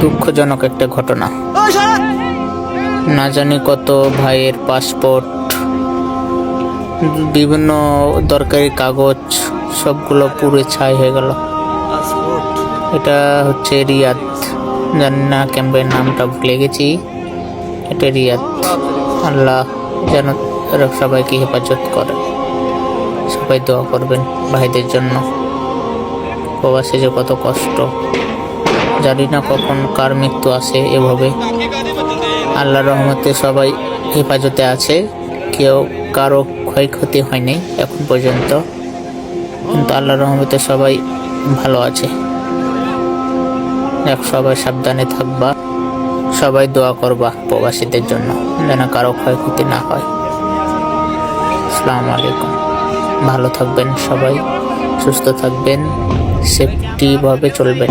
দুঃখজনক একটা ঘটনা। না জানি কত ভাইয়ের পাসপোর্ট, বিভিন্ন দরকারি কাগজ সবগুলো পুরো ছাই হয়ে গেল। এটা হচ্ছে রিয়াদ, জানি না ক্যাম্পের নামটা ভুলে গেছি। এটা রিয়াদ। আল্লাহ যেন সবাইকে হেফাজত করে। সবাই দোয়া করবেন ভাইদের জন্য। প্রবাসে যে কত কষ্ট, জানি না কখন কার মৃত্যু আসে। এভাবে আল্লাহর রহমতে সবাই হেফাজতে আছে, কেউ কারো ক্ষয়ক্ষতি হয়নি এখন পর্যন্ত, কিন্তু আল্লাহর রহমতে সবাই ভালো আছে। সবাই সাবধানে থাকবা, সবাই দোয়া করবা প্রবাসীদের জন্য যেন কারো ক্ষয়ক্ষতি না হয়। আসসালামু আলাইকুম। ভালো থাকবেন সবাই, সুস্থ থাকবেন, সেফটি ভাবে চলবেন।